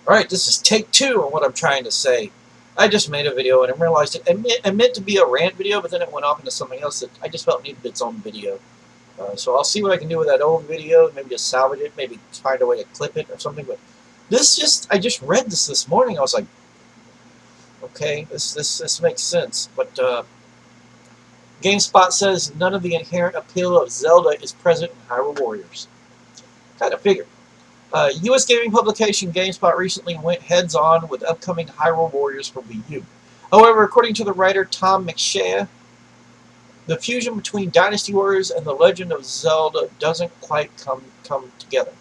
Alright, this is take 2 on what I'm trying to say. I just made a video and I realized it meant to be a rant video, but then it went off into something else that I just felt needed its own video. So I'll see what I can do with that old video, maybe just salvage it, maybe find a way to clip it or something. But I just read this morning. I was like, okay, this makes sense. But GameSpot says none of the inherent appeal of Zelda is present in Hyrule Warriors. Kind of figured. U.S. gaming publication GameSpot recently went heads-on with upcoming Hyrule Warriors for Wii U. However, according to the writer Tom McShea, the fusion between Dynasty Warriors and The Legend of Zelda doesn't quite come together.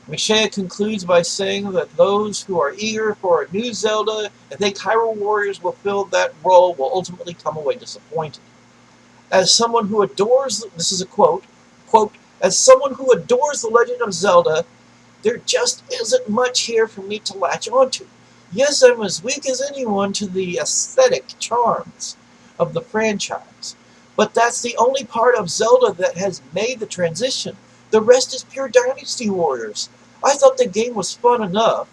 McShea concludes by saying that those who are eager for a new Zelda and think Hyrule Warriors will fill that role will ultimately come away disappointed. As someone who adores, this is a quote, as someone who adores The Legend of Zelda, there just isn't much here for me to latch onto. Yes, I'm as weak as anyone to the aesthetic charms of the franchise, but that's the only part of Zelda that has made the transition. The rest is pure Dynasty Warriors. I thought the game was fun enough,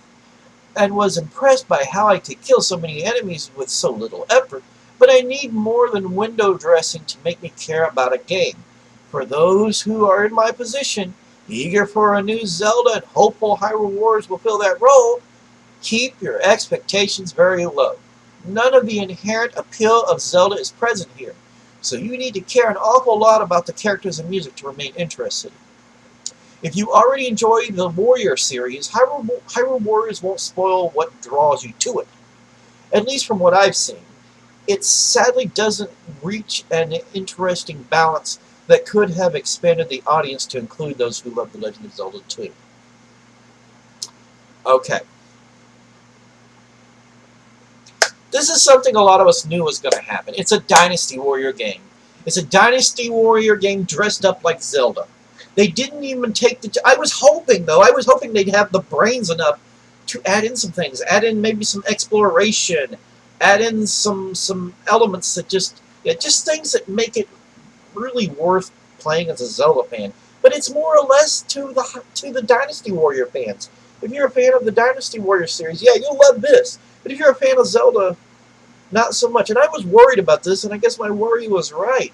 and was impressed by how I could kill so many enemies with so little effort, but I need more than window dressing to make me care about a game. For those who are in my position, eager for a new Zelda and hopeful Hyrule Warriors will fill that role, keep your expectations very low. None of the inherent appeal of Zelda is present here, so you need to care an awful lot about the characters and music to remain interested. If you already enjoy the Warrior series, Hyrule Warriors won't spoil what draws you to it. At least from what I've seen. It sadly doesn't reach an interesting balance that could have expanded the audience to include those who love The Legend of Zelda too. Okay. This is something a lot of us knew was going to happen. It's a Dynasty Warrior game. It's a Dynasty Warrior game dressed up like Zelda. They didn't even take the... I was hoping they'd have the brains enough to add in some things. Add in maybe some exploration. Add in some elements that just things that make it really worth playing as a Zelda fan. But it's more or less to the Dynasty Warrior fans. If you're a fan of the Dynasty Warrior series, yeah, you'll love this. But if you're a fan of Zelda, not so much. And I was worried about this, and I guess my worry was right.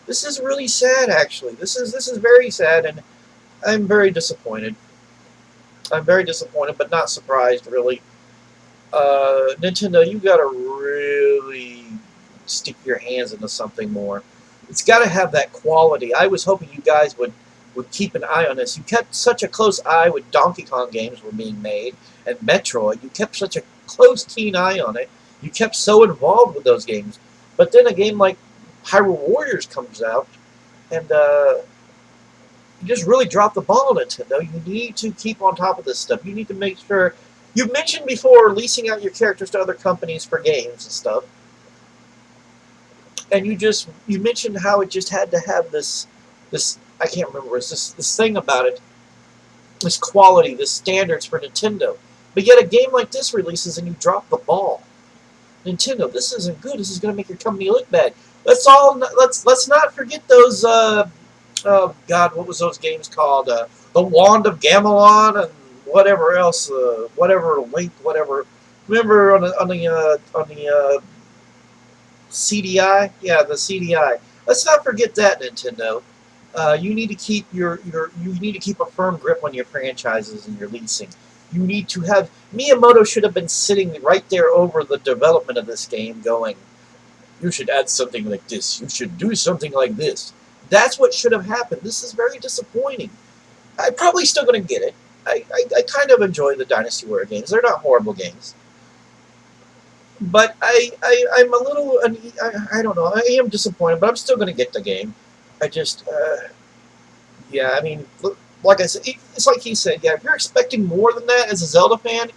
This is really sad, actually. This is very sad, and I'm very disappointed. I'm very disappointed, but not surprised, really. Nintendo, you gotta really stick your hands into something more. It's got to have that quality. I was hoping you guys would keep an eye on this. You kept such a close eye when Donkey Kong games were being made, and Metroid. You kept such a close, keen eye on it. You kept so involved with those games. But then a game like Hyrule Warriors comes out, and you just really drop the ball, Nintendo. You need to keep on top of this stuff. You need to make sure... You mentioned before leasing out your characters to other companies for games and stuff. And you mentioned how it just had to have this I can't remember, it's this thing about it, this quality, this standards for Nintendo. But yet a game like this releases and you drop the ball. Nintendo, this isn't good. This is going to make your company look bad. Let's not forget those oh God, what was those games called? The Wand of Gamelon and whatever else, whatever Link, whatever. Remember on the CDI? Yeah, the CDI. Let's not forget that, Nintendo. You need to keep a firm grip on your franchises and your leasing. You need to have... Miyamoto should have been sitting right there over the development of this game going, you should add something like this. You should do something like this. That's what should have happened. This is very disappointing. I'm probably still going to get it. I kind of enjoy the Dynasty Warrior games. They're not horrible games. But I'm a little... I don't know. I am disappointed, but I'm still going to get the game. I just... yeah, I mean... Like I said, it's like he said, yeah, if you're expecting more than that as a Zelda fan,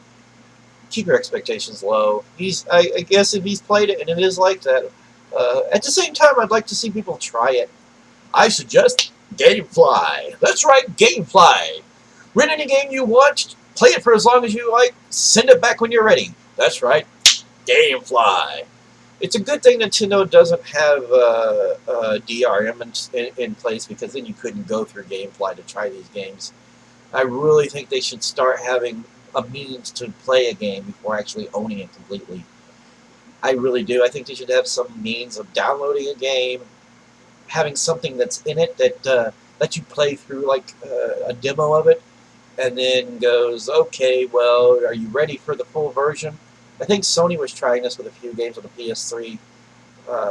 keep your expectations low. I guess if he's played it and it is like that, at the same time, I'd like to see people try it. I suggest GameFly. That's right, GameFly. Rent any game you want, play it for as long as you like, send it back when you're ready. That's right, GameFly. It's a good thing Nintendo doesn't have DRM in place, because then you couldn't go through GameFly to try these games. I really think they should start having a means to play a game before actually owning it completely. I really do. I think they should have some means of downloading a game, having something that's in it that lets you play through, like a demo of it, and then goes, okay, well, are you ready for the full version? I think Sony was trying this with a few games on the PS3.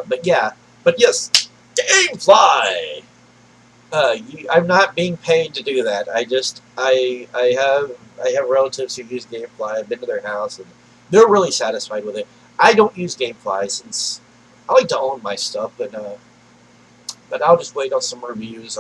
But yeah, but yes, GameFly! I'm not being paid to do that. I have relatives who use GameFly. I've been to their house, and they're really satisfied with it. I don't use GameFly since I like to own my stuff, but I'll just wait on some reviews.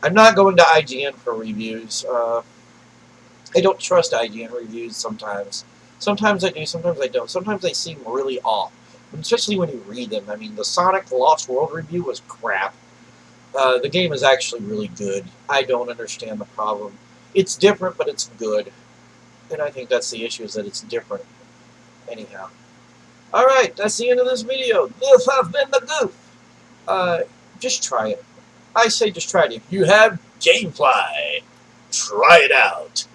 I'm not going to IGN for reviews. I don't trust IGN reviews sometimes. Sometimes I do, sometimes I don't. Sometimes they seem really off, especially when you read them. I mean, the Sonic Lost World review was crap. The game is actually really good. I don't understand the problem. It's different, but it's good. And I think that's the issue, is that it's different. Anyhow. Alright, that's the end of this video. This has been the Goof. Just try it. I say just try it. If you have GameFly, try it out.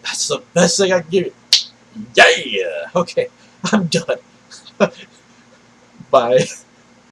That's the best thing I can give you. Yeah! Okay, I'm done. Bye.